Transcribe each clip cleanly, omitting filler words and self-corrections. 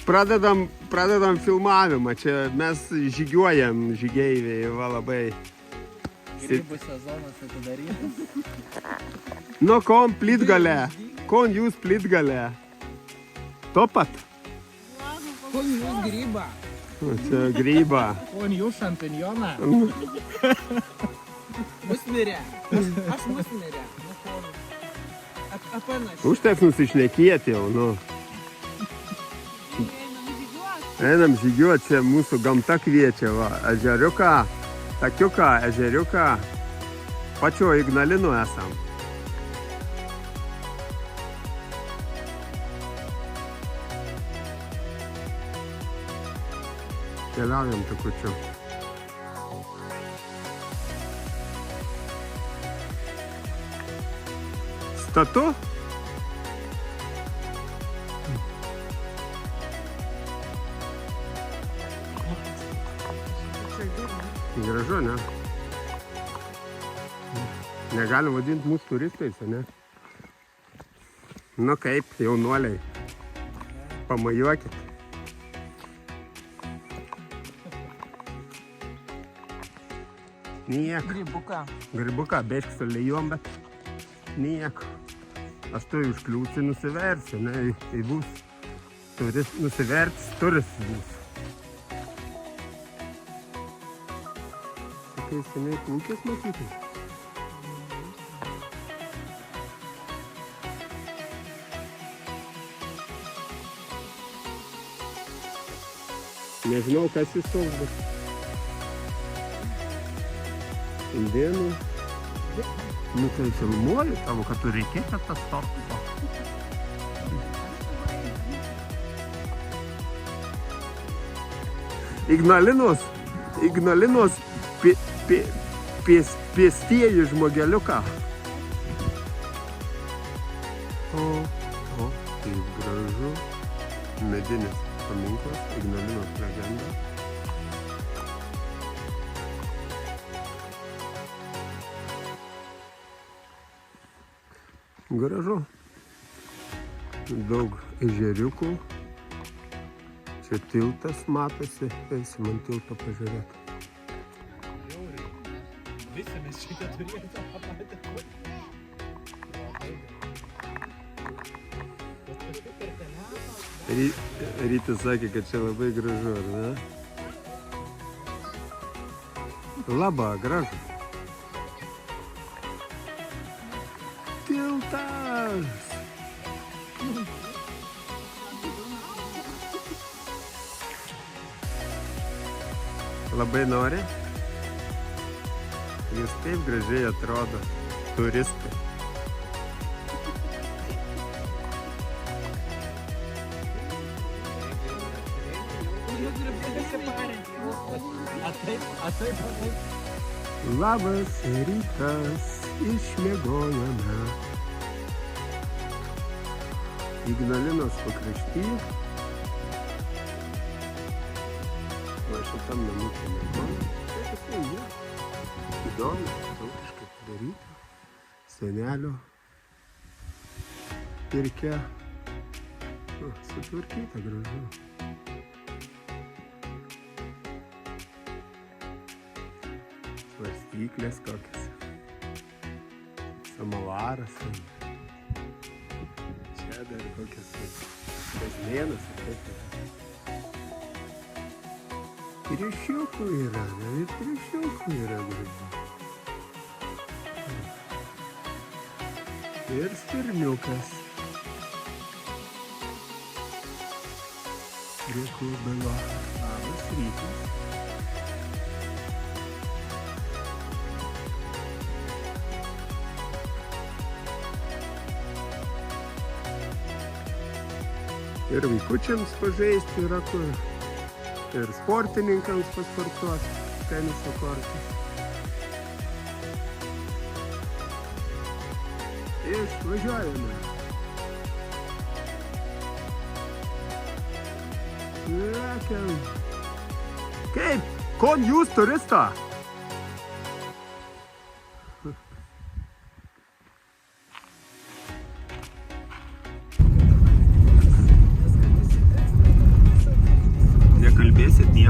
Pradedam filmavimą. Čia mes žygiuojam, žygeiviai, va labai. Grybų sezonas atidarytas. Nu, kon Plytgale? Kon jūs Plytgale? To pat? Kon jūs grybą? Čia grybą. Kon jūs šampinjoną? Musmirę. Aš musmirę. Apanašiai. Užteks nusišnekėti jau, nu. Einam žygiuoti, čia mūsų gamta kviečia, va. Ežeriuką, takiuką, ežeriuką. Pačio Ignalinu esam. Keliaujam takučiu. Statu? Gražu, ne? Negalim vadinti mūsų turistais, ne? Nu kaip, jaunuoliai. Pamajuokit. Nieko. Grybuką. Grybuką, bėžk su lėjom, bet nieko. Aš tu užkliūsi, nusiversi, ne? Tai bus. Turis nusivertis, turis bus. Tokiai seniai plūkės matyti. Nežinau, kas jis toks, bet... Indėnų. Nu tai filmuoju tavo, kad tu reikėtų tas torto. Ignalinos pėstieji žmogeliuką. O, kaip gražu. Medinis paminklas, Ignalinos legenda. Gražu. Daug ežeriukų. Čia tiltas matosi. Eisim ant tilto pažiūrėti. Visi mes šitą turėtume pamatyti. Rytis sakė, kad čia labai gražu, ar ne? Labai gražu. Tiltas! Labai nori? Jūs taip gražiai atrodo, turistai. Labas rytas, išmiegojome. Ignalinos pakrašty. Va šitam namukė miegojo. Tai tasai jie. Įdomu, tautiškai padaryta. Senelio pirkia. Sutvarkyta gražu. Svarstyklės kokias. Samovaras. Čia dar kokias kasdienas. Triušiukų yra, ir triušiukų yra gražu. Ir stirniukas. Prie kubelo. Labas rytas. Ir vaikučiams pažaisti yra kur. Ir sportininkams pasportuoti teniso kortas. Išvažiuojame. Lekiam. Kaip? Kon jūs turistą?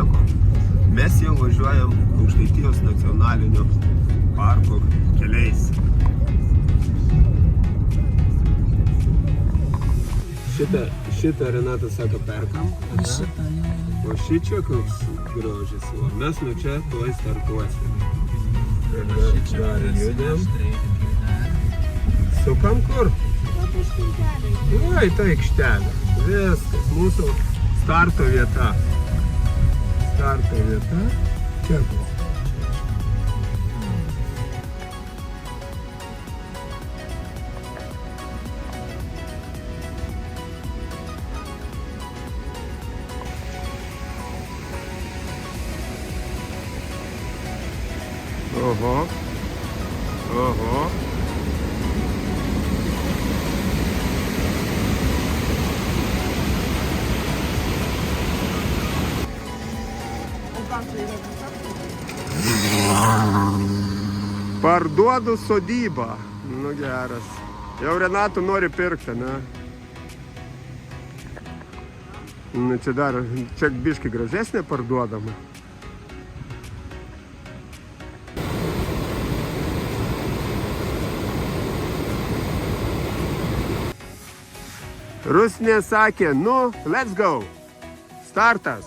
nieko. Mes jau važiuojam Aukštaitijos nacionalinio parko keliais. Šitą Renata sako perkam, o šičia koks grožis. O mes nuo čia tuoj startuosim. Ir dar judėm. Sukam kur? Oi, ta aikštelė. Viskas, mūsų starto vieta. Starto vieta. Čia bus. Oho. Oho. Parduodu sodybą. Nu geras. Jau Renato nori pirkti, ne? Nu, čia dar, čia biškai gražesnė parduodama. Rusnė sakė, nu, let's go. Startas.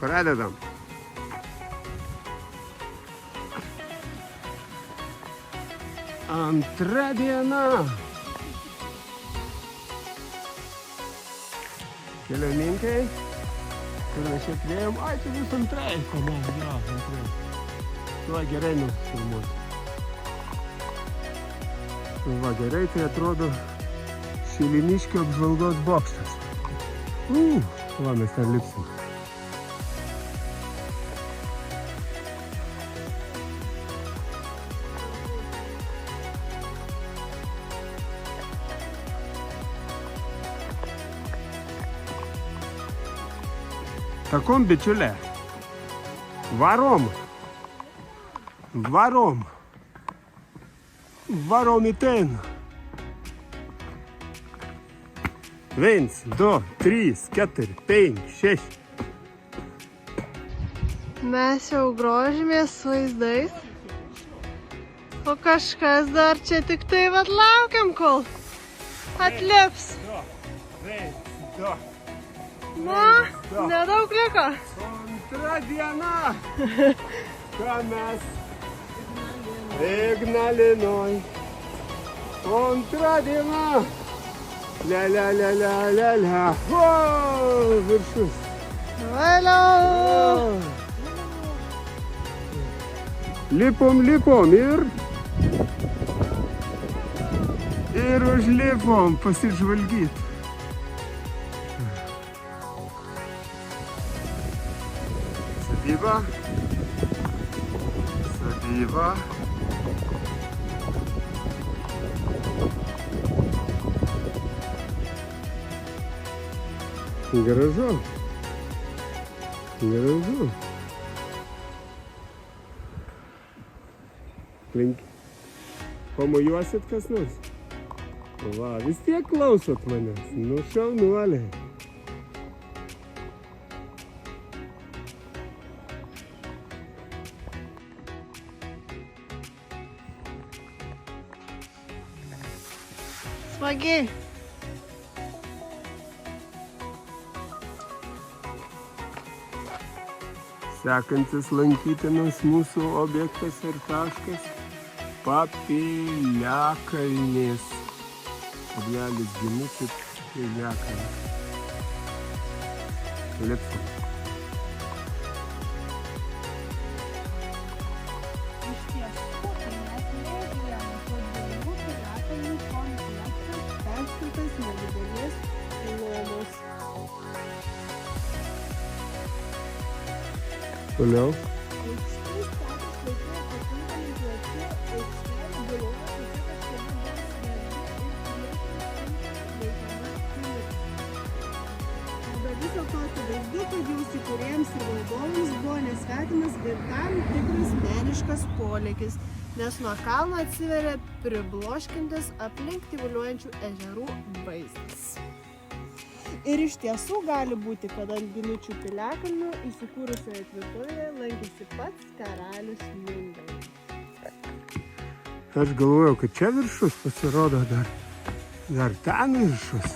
Pradedam. Antra diena. Keliauninkai. Kur mes čia priėjom? Ai, čia bus antrai komanda. Jo, antrai. Va, gerai nufilmuoti. Va, gerai, tai atrodo Šiliniškio apžvalgos bokštas. Va, mes ten lipsim. Takom, bičiulė. Varom. Varom. Varom į ten. 1, 2, 3, 4, 5, 6. Mes jau grožimės vaizdais. O kažkas dar čia tik tai vat laukiam, kol atlips. 1, 2. Na, nedaug liko. Antra diena. Ką mes? Ignalinoj. Antra diena. La la la la la la. O, viršus. Vėliau. Lipom ir užlipom pasižvalgyti. Sodyba. Sodyba. Gražu. Gražu. Pamojuosit kas nors? Va, vis tiek klausot manęs. Nu, šaunuoliai. Smagiai. Sekantis lankytinas mūsų objektas ir taškas Papiliakalnis. Kablelis ginusit Piliakalnis. Lipsim. Iš tiesų, tai net ne vieno todėl piliakalnių kompleksas perskirtas nedidelės luomos. Toliau. Aikštės status laikoje pakankamai plati aikštelė byloja, kad čia kažkada buvo svarbi ir laikoma pilis. Arba vis dėlto akivaizdu, kad jos įkūrėjams ir valdovams buvo nesvetimas ir tam tikras meniškas polėkis, nes nuo kalno atsiveria pribloškintis aplink tyvuliuojančių ežerų vaizdas. Ir iš tiesų gali būti, kad ant Ginučių piliakalnių įsikūrusioje tvirtovėje lankėsi pats karalius Mindaugas. Aš galvojau, kad čia viršus pasirodo dar ten viršus.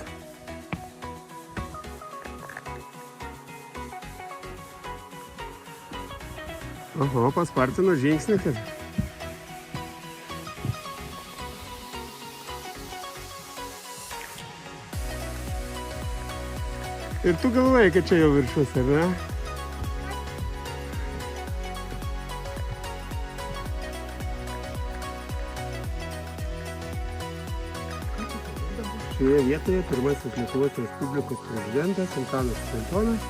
Oho, paspartino žingsnį, kad. Ir tu galvojai, kad čia jau viršus, ar ne? Šioje vietoje pirmasis Lietuvos Respublikos prezidentas Antanas Smetonas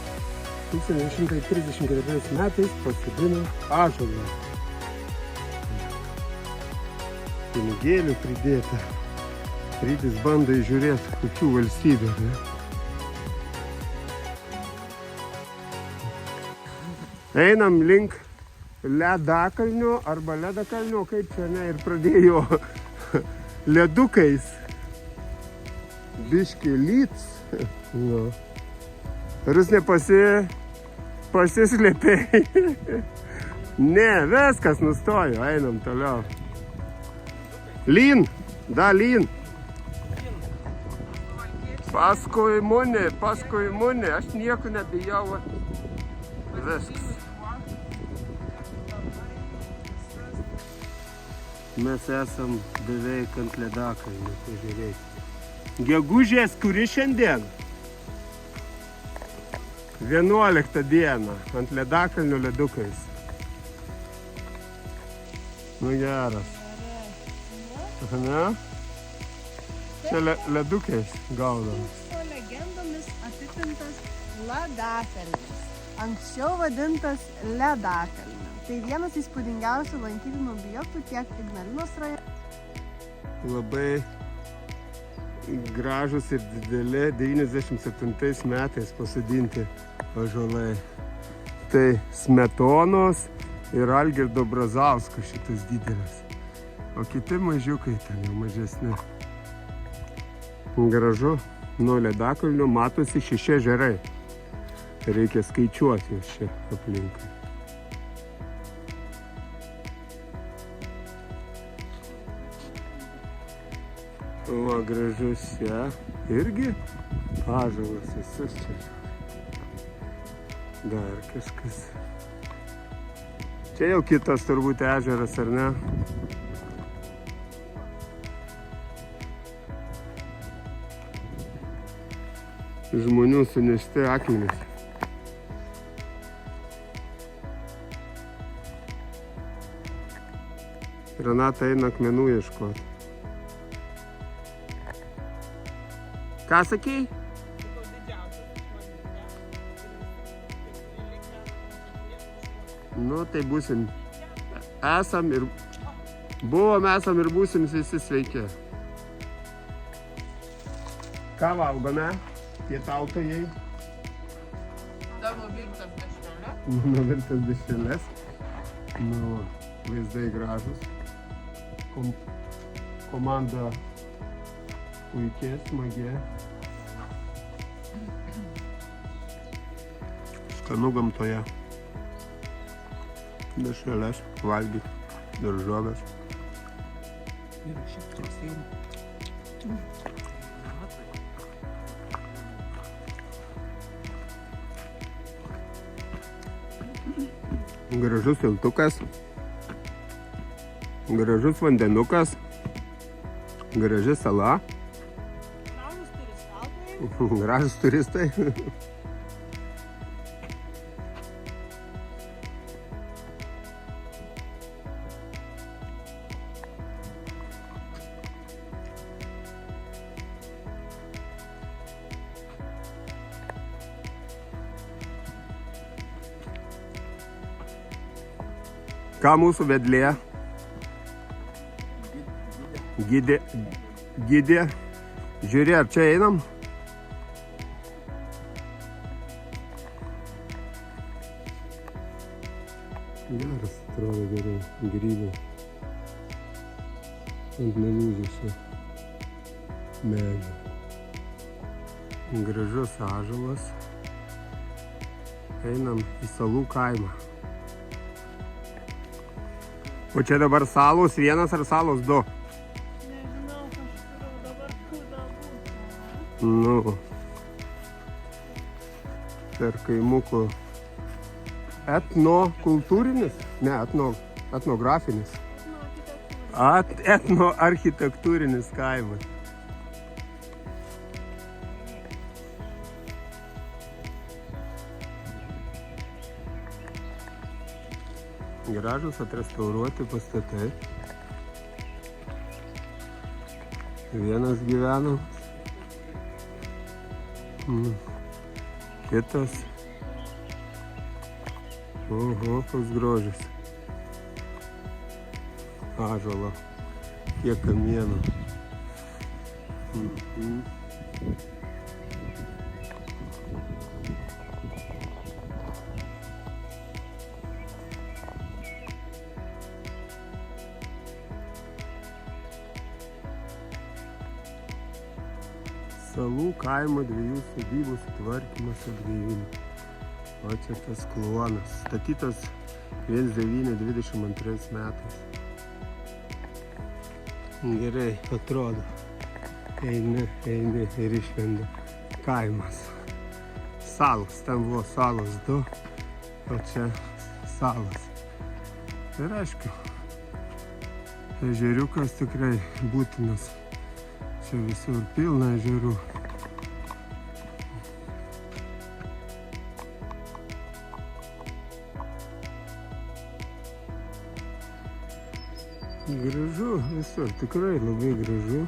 1934 metais pasodino ąžuolą. Pinigėlių pridėta. Rytis bando įžiūrėti, kokių valstybių, ne? Einam link ledakalnio arba ledakalnio, kaip čia ne, ir pradėjo ledukais. Biški lyts. No. Ar jūs pasislėpėjai? Ne, viskas nustojo, einam toliau. Lyn, lyn. Paskui mane, aš nieko nebijau. Viskas. Mes esam beveik ant ledakalnio, pažiūrėkite. Gegužės, kuri šiandien? 11 dieną ant ledakalnio ledukais. Nu geras. Ne? Čia ledukais gaudamas. Su legendomis apipintas Ladakalnis. Anksčiau vadintas Ledakalniu. Tai vienas įspūdingiausių lankytinų objektų tiek Ignalinos rajone. Labai gražus ir dideli 97 metais pasodinti ąžuolai. Tai Smetonos ir Algirdo Brazausko šitas didelis. O kiti mažiukai ten jau mažesni. Gražu. Nuo ledakalnio matosi 6 ežerai. Reikia skaičiuoti juos čia aplinkai. Va, gražus, ja. Irgi ąžuolas visas čia. Dar kažkas. Čia jau kitas turbūt ežeras, ar ne? Žmonių sunešti akmenys. Renata eina akmenų ieškoti. Ką sakei? Nu, tai būsim. Esam ir būsim visi sveiki. Ką valgome? Pietautojai. Tavo virtas dešrelė. Nuvirtas dešrelės. Nu, vaizdai gražus. Komanda puikiai, smagiai. Skanu gamtoje. Dešrelės, valgyti, daržovės. Ir šiaip trūksėjimą. Gražus tiltukas. Gražus vandenukas. Graži sala. Gražus turistai. Ką mūsų vedlė? Gidė. Žiūrė, ar čia einam? Geras, atrodo gerai, grybai. Ant nelūžusio medžio. Gražus ąžuolas. Einam į Salų kaimą. O čia dabar salos 1 ar salos 2? Nežinau, kažkur dabar kūda būtų. Nu. Per kaimukų etnokultūrinis? Ne, etnografinis. Etnoarchitektūrinis kaimas. Gražus atrestauruoti pastatai. Vienas gyvenamas. Kitas. Oho, koks grožis. Ąžuolo. Kiek kamienų. Salų kaimo 2 sodybų sutvarkymas atgaivinti. O čia tas kluonas. Statytas 1922 metais. Gerai atrodo. Eini ir išlenda kaimas. Salos, ten buvo salos 2, o čia salos. Ir aišku, ežeriukas tikrai būtinas. Čia visur pilna ežerų. Gražu visur, tikrai labai gražu.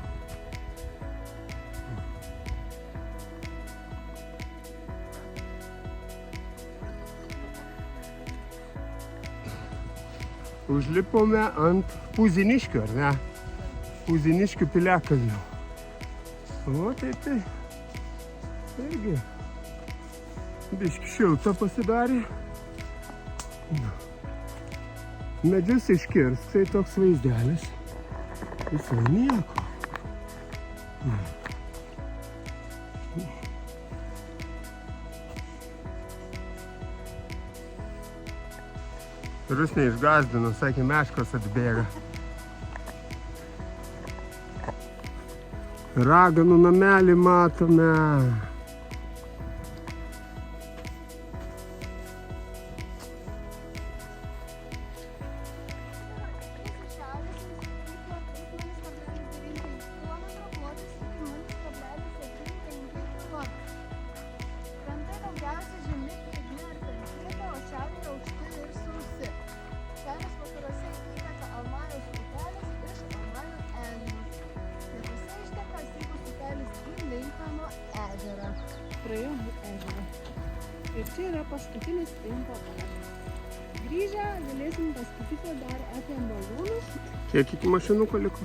Užlipome ant Puziniškių, ar ne? Puziniškių piliakalnio. O, tai. Irgi. Biški šilta pasidarė. Medžius iškirst, tai toks vaizdelis. Visai nieko. Rusnė išgazdino, sakė, meškos atbėga. Raganų namelį matome. Praėjom ežerą. Ir čia yra paskutinis Impro taškas. Grįžę galėsim paskaityti dar apie malūnus. Kiek iki mašinuko liko?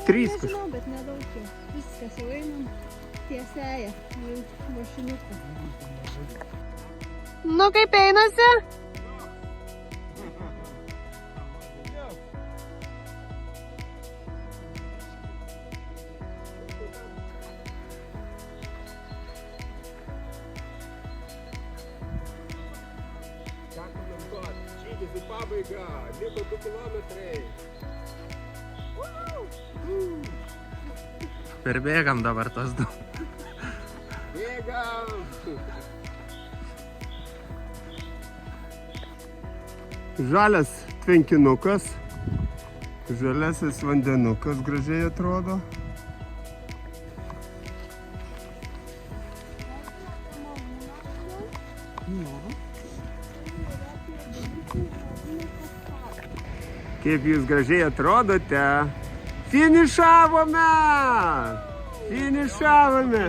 3 kažkaip. Nežinau, bet nedaug jau. Viskas jau einam tiesiąją link mašinuko. Nu, kaip einasi? Žygis į pabaigą, liko 2 kilometrai. Perbėgam dabar tas 2. Bėgam! Žalias tvenkinukas, žaliasis vandenukas gražiai atrodo. Kaip jūs gražiai atrodote. Finišavome! Finišavome!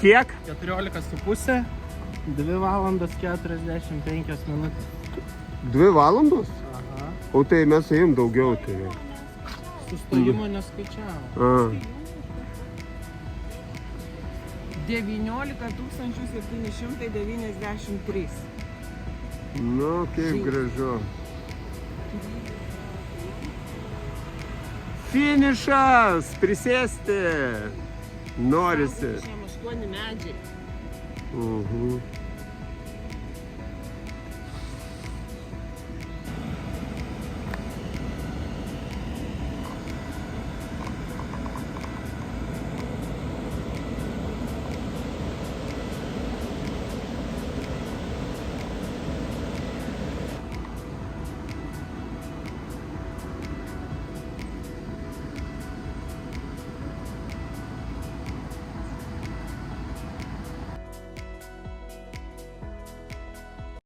Kiek? 14,5, 2 valandas 45 minutės. 2 valandos? Aha. O tai mes ėjom daugiau. Tai. Sustojimo neskaičiavo. A. 19 793. Nu, kaip gražu. Finišas! Prisėsti! Norisi. aštuoni medžiai. Mhm.